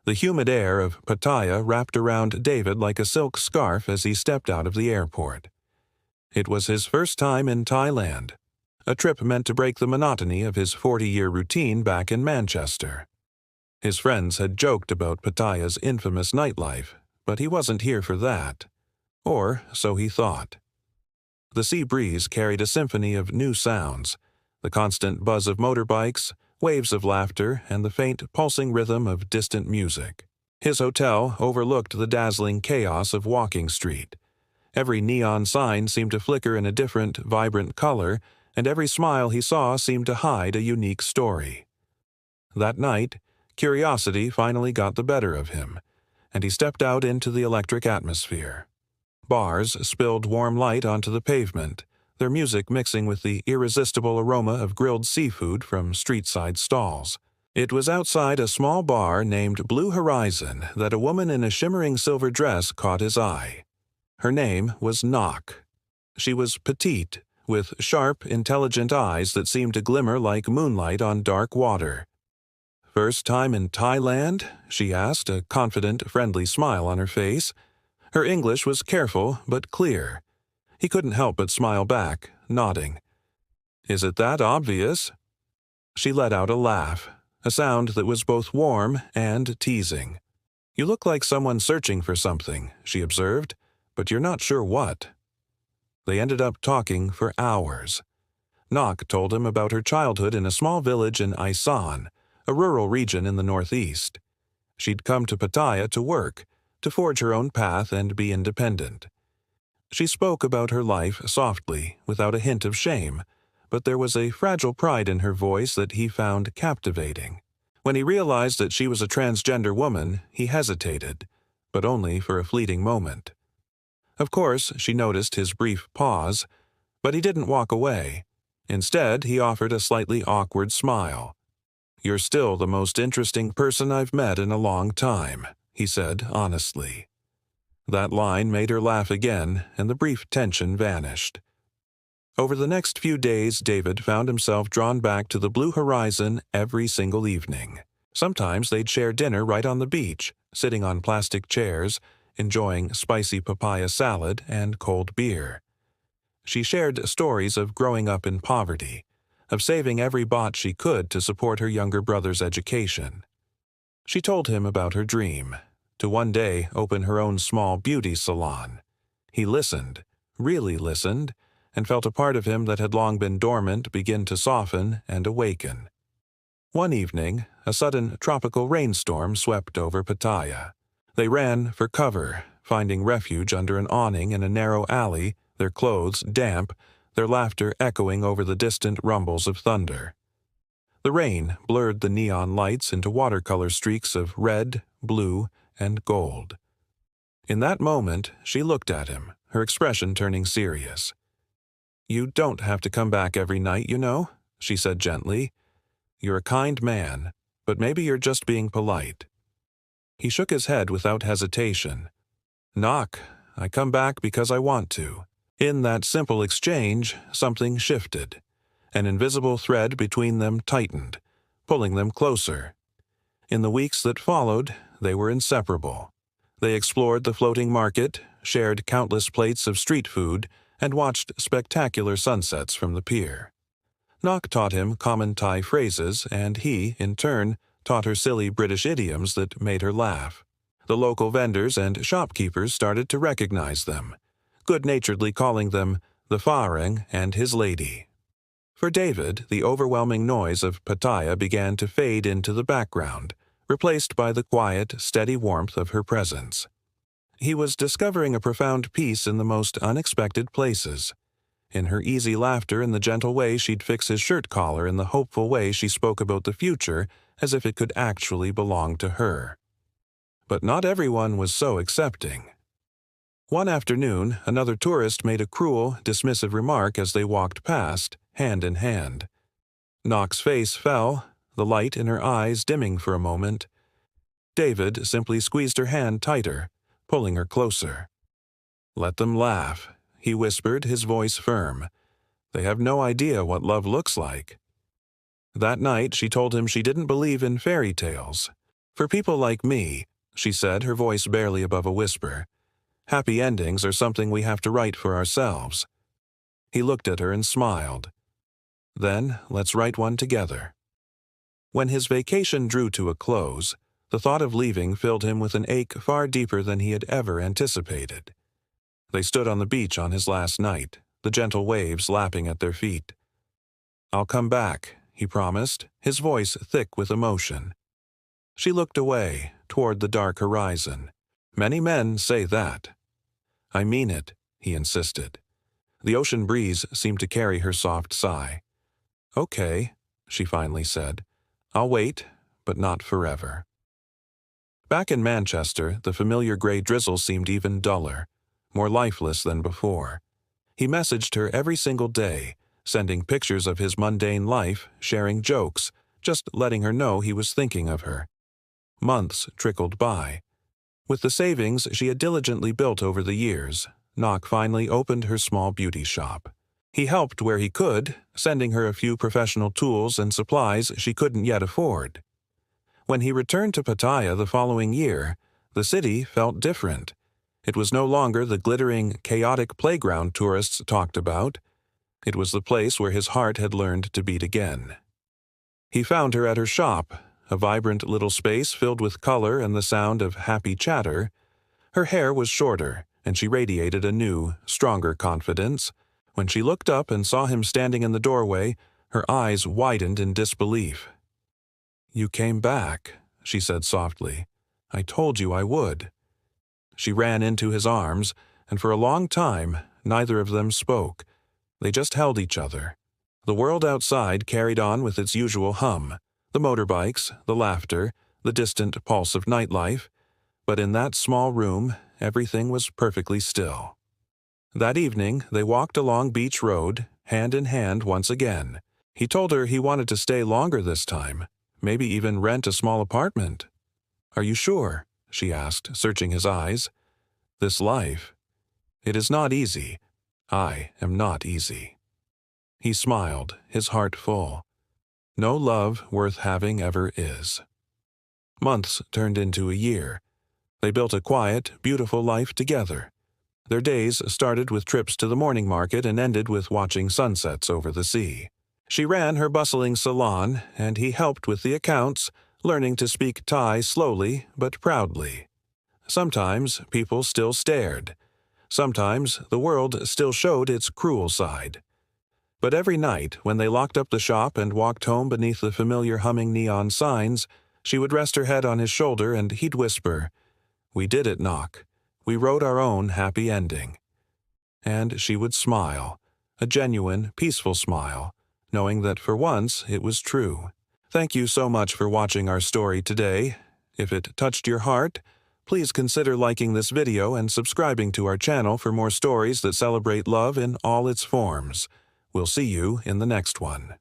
The humid air of Pattaya wrapped around David like a silk scarf as he stepped out of the airport. It was his first time in Thailand, a trip meant to break the monotony of his 40-year routine back in Manchester. His friends had joked about Pattaya's infamous nightlife, but he wasn't here for that. Or so he thought. The sea breeze carried a symphony of new sounds, the constant buzz of motorbikes, waves of laughter, and the faint, pulsing rhythm of distant music. His hotel overlooked the dazzling chaos of Walking Street. Every neon sign seemed to flicker in a different, vibrant color, and every smile he saw seemed to hide a unique story. That night, curiosity finally got the better of him, and he stepped out into the electric atmosphere. Bars spilled warm light onto the pavement, their music mixing with the irresistible aroma of grilled seafood from street-side stalls. It was outside a small bar named Blue Horizon that a woman in a shimmering silver dress caught his eye. Her name was Nok. She was petite, with sharp, intelligent eyes that seemed to glimmer like moonlight on dark water. "First time in Thailand?" she asked, a confident, friendly smile on her face. Her English was careful but clear. He couldn't help but smile back, nodding. "Is it that obvious?" She let out a laugh, a sound that was both warm and teasing. "You look like someone searching for something," she observed, "but you're not sure what." They ended up talking for hours. Nok told him about her childhood in a small village in Isan, a rural region in the northeast. She'd come to Pattaya to work, to forge her own path and be independent. She spoke about her life softly, without a hint of shame, but there was a fragile pride in her voice that he found captivating. When he realized that she was a transgender woman, he hesitated, but only for a fleeting moment. Of course, she noticed his brief pause, but he didn't walk away. Instead, he offered a slightly awkward smile. "You're still the most interesting person I've met in a long time," he said honestly. That line made her laugh again, and the brief tension vanished. Over the next few days, David found himself drawn back to the Blue Horizon every single evening. Sometimes they'd share dinner right on the beach, sitting on plastic chairs, enjoying spicy papaya salad and cold beer. She shared stories of growing up in poverty, of saving every baht she could to support her younger brother's education. She told him about her dream, to one day open her own small beauty salon. He listened, really listened, and felt a part of him that had long been dormant begin to soften and awaken. One evening, a sudden tropical rainstorm swept over Pattaya. They ran for cover, finding refuge under an awning in a narrow alley, their clothes damp, their laughter echoing over the distant rumbles of thunder. The rain blurred the neon lights into watercolor streaks of red, blue, and gold. In that moment, she looked at him, her expression turning serious. "You don't have to come back every night, you know," she said gently. "You're a kind man, but maybe you're just being polite." He shook his head without hesitation. "Nok, I come back because I want to." In that simple exchange, something shifted. An invisible thread between them tightened, pulling them closer. In the weeks that followed, they were inseparable. They explored the floating market, shared countless plates of street food, and watched spectacular sunsets from the pier. Nok taught him common Thai phrases, and he, in turn, taught her silly British idioms that made her laugh. The local vendors and shopkeepers started to recognize them, good-naturedly calling them the Farang and his lady. For David, the overwhelming noise of Pattaya began to fade into the background, replaced by the quiet, steady warmth of her presence. He was discovering a profound peace in the most unexpected places. In her easy laughter and the gentle way she'd fix his shirt collar and the hopeful way she spoke about the future as if it could actually belong to her. But not everyone was so accepting. One afternoon, another tourist made a cruel, dismissive remark as they walked past, hand in hand. Nok's face fell, the light in her eyes dimming for a moment. David simply squeezed her hand tighter, pulling her closer. "Let them laugh," he whispered, his voice firm. "They have no idea what love looks like." That night she told him she didn't believe in fairy tales. For people like me, she said, her voice barely above a whisper, happy endings are something we have to write for ourselves. He looked at her and smiled. Then, let's write one together. When his vacation drew to a close, the thought of leaving filled him with an ache far deeper than he had ever anticipated. They stood on the beach on his last night, the gentle waves lapping at their feet. "I'll come back," he promised, his voice thick with emotion. She looked away, toward the dark horizon. "Many men say that." "I mean it," he insisted. The ocean breeze seemed to carry her soft sigh. "Okay," she finally said. "I'll wait, but not forever." Back in Manchester, the familiar gray drizzle seemed even duller, more lifeless than before. He messaged her every single day, sending pictures of his mundane life, sharing jokes, just letting her know he was thinking of her. Months trickled by. With the savings she had diligently built over the years, Nock finally opened her small beauty shop. He helped where he could, sending her a few professional tools and supplies she couldn't yet afford. When he returned to Pattaya the following year, the city felt different. It was no longer the glittering, chaotic playground tourists talked about. It was the place where his heart had learned to beat again. He found her at her shop, a vibrant little space filled with color and the sound of happy chatter. Her hair was shorter, and she radiated a new, stronger confidence. When she looked up and saw him standing in the doorway, her eyes widened in disbelief. "You came back," she said softly. "I told you I would." She ran into his arms, and for a long time, neither of them spoke. They just held each other. The world outside carried on with its usual hum, the motorbikes, the laughter, the distant pulse of nightlife, but in that small room, everything was perfectly still. That evening, they walked along Beach Road, hand in hand once again. He told her he wanted to stay longer this time, maybe even rent a small apartment. "Are you sure?" she asked, searching his eyes. "This life, it is not easy. I am not easy." He smiled, his heart full. No love worth having ever is. Months turned into a year. They built a quiet, beautiful life together. Their days started with trips to the morning market and ended with watching sunsets over the sea. She ran her bustling salon, and he helped with the accounts, learning to speak Thai slowly but proudly. Sometimes people still stared. Sometimes the world still showed its cruel side. But every night, when they locked up the shop and walked home beneath the familiar humming neon signs, she would rest her head on his shoulder and he'd whisper, "We did it, Nock. We wrote our own happy ending." And she would smile, a genuine, peaceful smile, knowing that for once it was true. Thank you so much for watching our story today. If it touched your heart, please consider liking this video and subscribing to our channel for more stories that celebrate love in all its forms. We'll see you in the next one.